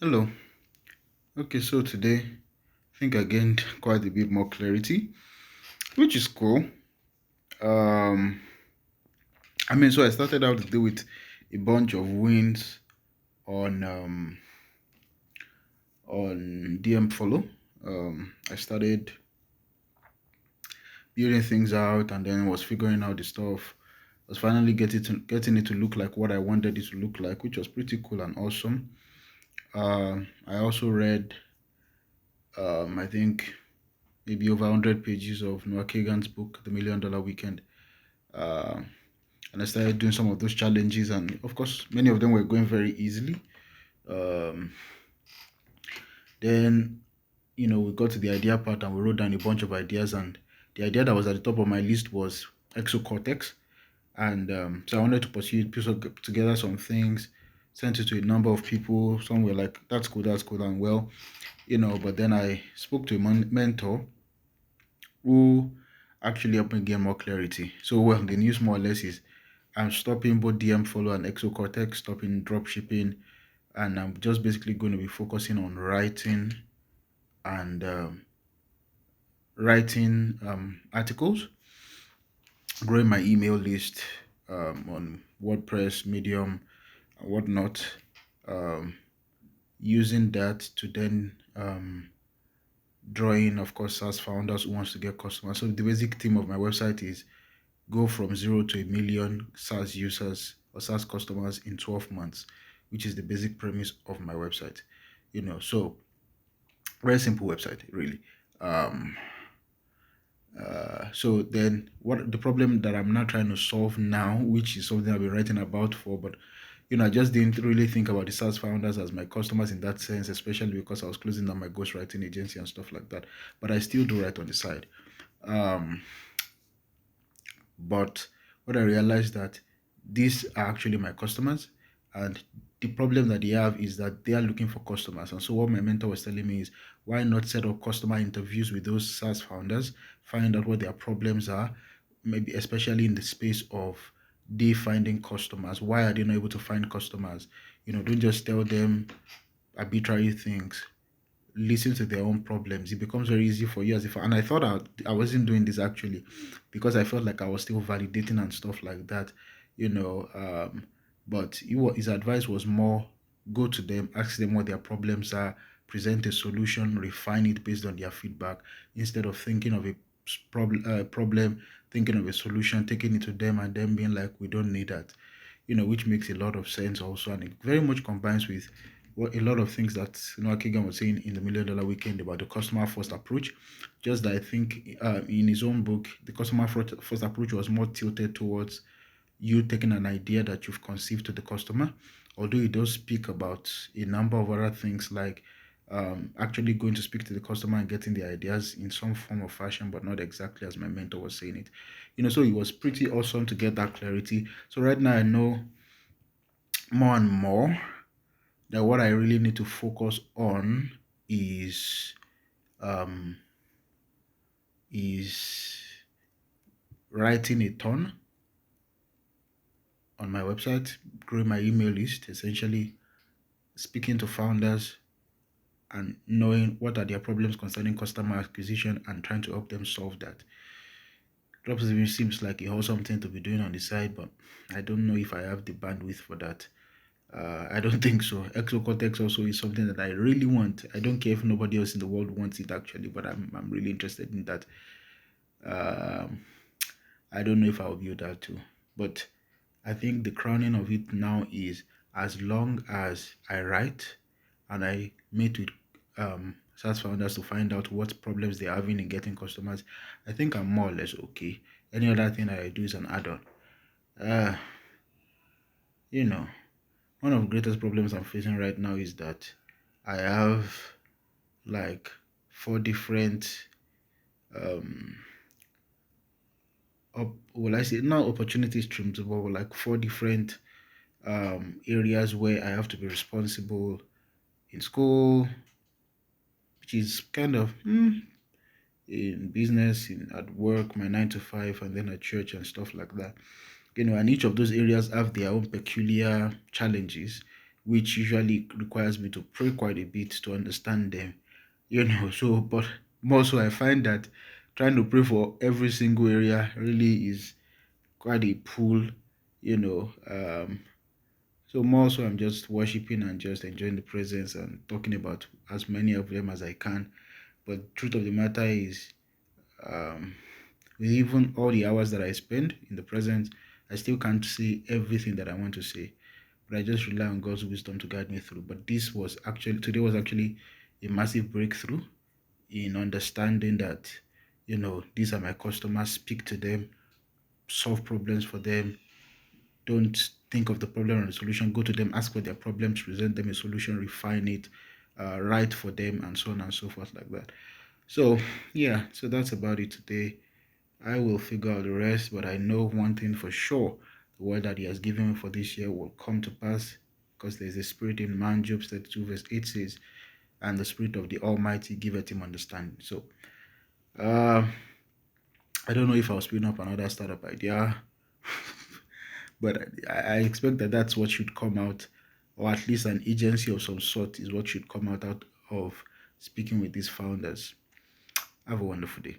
Hello. Okay, so today I think I gained quite a bit more clarity, which is cool. Um, so I started out to do with a bunch of wins on DM follow. I started building things out and then was figuring out the stuff. Was finally getting it to look like what I wanted it to look like, which was pretty cool and awesome. I also read I think maybe over 100 pages of Noah Kagan's book, The $1,000,000 Weekend. Uh, and I started doing some of those challenges, and of course, many of them were going very easily. Um, then, we got to the idea part, and we wrote down a bunch of ideas. And the idea that was at the top of my list was exocortex, and so I wanted to pursue it, put together some things, sent it to a number of people. Some were like, that's cool," and well, But then I spoke to a mentor who actually helped me gain more clarity. So, well, the news more or less is I'm stopping both DM follow and exocortex, stopping drop shipping, and I'm just basically going to be focusing on and writing articles, growing my email list on WordPress, Medium, and whatnot, um, using that to then draw in, of course, SaaS founders who wants to get customers. So the basic theme of my website is go from 0 to 1 million SaaS users or SaaS customers in 12 months, which is the basic premise of my website. So very simple website, really. Um, so then, what the problem that I'm not trying to solve now, which is something I've been writing about for, but I just didn't really think about the SaaS founders as my customers in that sense, especially because I was closing down my ghostwriting agency and stuff like that. But I still do write on the side. Um, But what I realized that these are actually my customers, and the problem that they have is that they are looking for customers. And so what my mentor was telling me is why not set up customer interviews with those SaaS founders, find out what their problems are, maybe especially in the space of they finding customers. Why are they not able to find customers? Don't just tell them arbitrary things, listen to their own problems. It becomes very easy for you as if, and I thought I wasn't doing this actually because I felt like I was still validating and stuff like that, you know. But his advice was more go to them, ask them what their problems are, present a solution, refine it based on their feedback instead of thinking of a problem, thinking of a solution, taking it to them and them being like, we don't need that, which makes a lot of sense also. And it very much combines with what a lot of things that Kagan was saying in the $1,000,000 Weekend about the customer first approach. Just that I think in his own book, the customer first approach was more tilted towards you taking an idea that you've conceived to the customer, although it does speak about a number of other things like actually going to speak to the customer and getting the ideas in some form or fashion, but not exactly as my mentor was saying it. So it was pretty awesome to get that clarity. So right now I know more and more that what I really need to focus on is um, is writing a ton on my website, growing my email list, essentially speaking to founders and knowing what are their problems concerning customer acquisition and trying to help them solve that. Dropshipping seems like a wholesome thing to be doing on the side, but I don't know if I have the bandwidth for that. I don't think so. Exocortex also is something that I really want. I don't care if nobody else in the world wants it actually, but I'm really interested in that. Um, I don't know if I'll build that too, but I think the crowning of it now is as long as I write and I meet with SaaS founders to find out what problems they're having in getting customers, I think I'm more or less okay. Any other thing that I do is an add-on. Uh, you know, one of the greatest problems I'm facing right now is that I have like four different um well, I say not opportunity streams, but like four different areas where I have to be responsible in school, which is kind of in business, in at work, my 9 to 5, and then at church and stuff like that. And each of those areas have their own peculiar challenges. which usually requires me to pray quite a bit to understand them, you know. So, but more so, I find that trying to pray for every single area really is quite a pull, you know. So more so, I'm just worshiping and just enjoying the presence and talking about as many of them as I can. But truth of the matter is, um, with even all the hours that I spend in the presence, I still can't say everything that I want to say. But I just rely on God's wisdom to guide me through. But today was actually a massive breakthrough in understanding that, these are my customers, speak to them, solve problems for them. Don't think of the problem and the solution. Go to them, ask for their problems, present them a solution, refine it, write for them, and so on and so forth, like that. So, yeah, so that's about it today. I will figure out the rest, but I know one thing for sure: the word that He has given me for this year will come to pass, because there's a spirit in man. Job 32, verse 8 says, and the spirit of the Almighty giveth him understanding. So, uh, I don't know if I'll spin up another startup idea, but I expect that that's what should come out, or at least an agency of some sort is what should come out of speaking with these founders. Have a wonderful day.